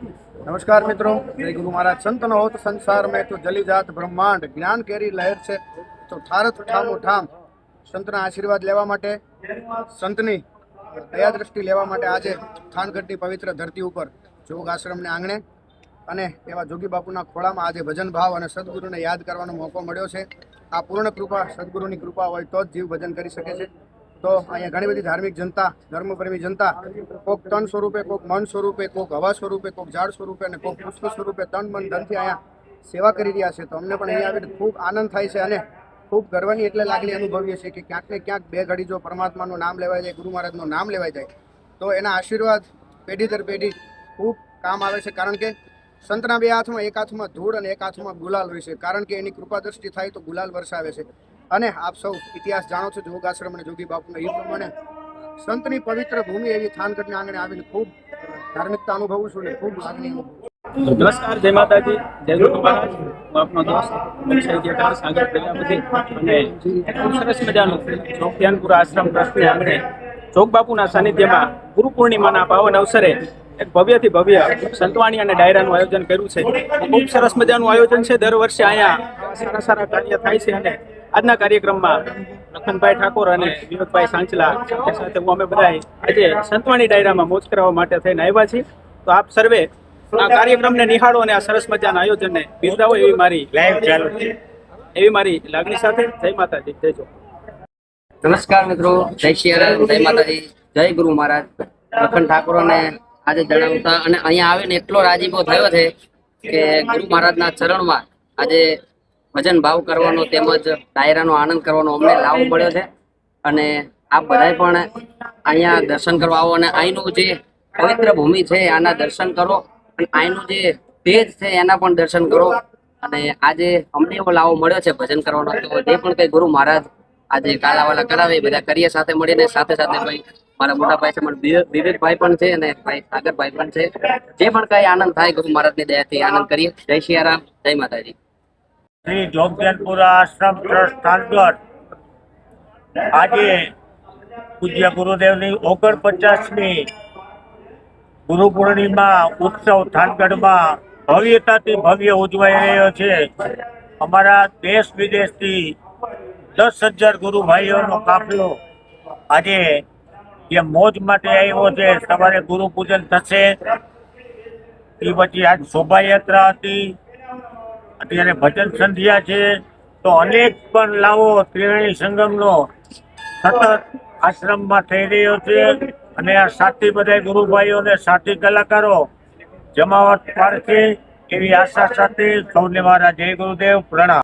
नमस्कार मित्रों, जय गुरु महाराज। संत न हो तो संसार में तो जली जात ब्रह्માંડ જ્ઞાન કેરી લહેર છે તો ઠારત ઠામો ઠામ સંતના આશીર્વાદ લેવા માટે, સંતની દયા દ્રષ્ટિ લેવા માટે આજે થાનગઢની પવિત્ર ધરતી ઉપર જોગ આશ્રમને આંગણે અને એવા જોગી બાપુના ખોળામાં આજે ભજન ભાવ અને સદગુરુને યાદ કરવાનો મોકો મળ્યો છે। આ પૂર્ણ કૃપા સદગુરુની કૃપા હોય તો જ જીવ ભજન કરી શકે છે। તો અહીંયા ઘણી બધી ધાર્મિક જનતા, ધર્મપ્રેમી જનતા કોક તન સ્વરૂપે, કોક મન સ્વરૂપે, કોક હવા સ્વરૂપે, કોક ઝાડ સ્વરૂપે અને કોક પુષ્પ સ્વરૂપે તન મન ધનથી અહીંયા સેવા કરી રહ્યા છે। તો અમને પણ અહીંયા આવીને ખૂબ આનંદ થાય છે અને ખૂબ ગર્વની એટલે લાગણી અનુભવીએ છીએ કે ક્યાંક ને ક્યાંક બે ઘડી જો પરમાત્માનું નામ લેવાય જાય, ગુરુ મહારાજનું નામ લેવાય જાય તો એના આશીર્વાદ પેઢી દર પેઢી ખૂબ કામ આવે છે। કારણ કે સંતના બે હાથમાં, એક હાથમાં ધૂળ અને એક હાથમાં ગુલાલ હોય છે। કારણ કે એની કૃપા દ્રષ્ટિ થાય તો ગુલાલ વરસાવે છે। અને આપ સૌ ઇતિહાસ જાણો છો જોગાશ્રમ અને જોગી બાપુના એ પ્રમાણે સંતની પવિત્ર ભૂમિ એવી થાનગઢના આંગણે આવીને ખૂબ ધાર્મિકતા અનુભવું છું અને ખૂબ લાગણી અનુભવું છું। નમસ્કાર, જય માતાજી, જય ગુરુ મહારાજ। હું આપનો દોસ્ત સાહિત્યકાર સાગર પ્રજાપતિ અને ખૂબ સરસ મજાનું જોગ ધ્યાનપુરા આશ્રમ ટ્રસ્ટને આંગણે જોગ બાપુના સાનિધ્યમાં ગુરુ પૂર્ણિમાના પાવન અવસરે એક ભવ્યથી ભવ્ય સંતવાણી અને ડાયરાનું આયોજન કર્યું છે। ખૂબ સરસ મજાનું આયોજન છે। દર વર્ષે અહીંયા સારા સારા કાર્ય થાય છે અને આજના કાર્યક્રમમાં લખનભાઈ ઠાકોર અને વિનોદભાઈ સાંચલા સાથે હું અમે બધા આજે સંતવાણી ડાયરામાં મોજ કરવા માટે થઈને આવ્યા છીએ। તો આપ સર્વે આ કાર્યક્રમને નિહાળો અને આ સરસ મજાના આયોજનને બિરદાવો એવી મારી લાગણી સાથે જય માતાજી, જય જો। નમસ્કાર મિત્રો, જય સિયારામ, જય માતાજી, જય ગુરુ મહારાજ। લખન ઠાકોરને આજે જણાવતા અને અહીંયા આવીને એટલો રાજીપો થયો છે કે ગુરુ મહારાજના ચરણમાં આજે ભજન ભાવ કરવાનો તેમજ ડાયરાનો આનંદ કરવાનો અમને લાવો મળ્યો છે। અને આપ બધાય પણ અહીંયા દર્શન કરવા આવો અને અહીંનું જે પવિત્ર ભૂમિ છે આના દર્શન કરો અને અહીંનું જે તેજ છે એના પણ દર્શન કરો। અને આજે અમને એવો લાવો મળ્યો છે ભજન કરવાનો, તો જે પણ કઈ ગુરુ મહારાજ આજે કાલાવાલા કરાવે બધા કરીએ સાથે મળીને। સાથે સાથે ભાઈ મારા મોટા ભાઈ છે વિવેકભાઈ પણ છે અને ભાઈ સાગરભાઈ પણ છે। જે પણ કઈ આનંદ થાય ગુરુ મહારાજની દયાથી આનંદ કરીએ। જય સિયારામ, જય માતાજી। શ્રી જોગધ્યાનપુરા આશ્રમ ટ્રસ્ટ થાનગઢ આજે પૂજ્ય ગુરુદેવની 49મી ગુરુ પૂર્ણિમા ઉત્સવ થાનગઢમાં ભવ્યતાથી ભવ્ય ઉજવાઈ રહ્યો છે। અમારા દેશ વિદેશથી 10,000 ગુરુ ભાઈઓનો કાફલો આજે જે મોજ માટે આવ્યો છે। સવારે ગુરુ પૂજન થશે, એ પછી આજ શોભાયાત્રા હતી, અત્યારે ભજન સંધ્યા છે। તો અનેક પણ લાવો ત્રિવેણી સંગમનો સતત આશ્રમમાં થઈ રહ્યો છે અને આ સાથી બધા ગુરુભાઈઓ અને સાથી કલાકારો જમાવટ પાડશે એવી આશા સાથે સૌને મારા જય ગુરુદેવ, પ્રણામ।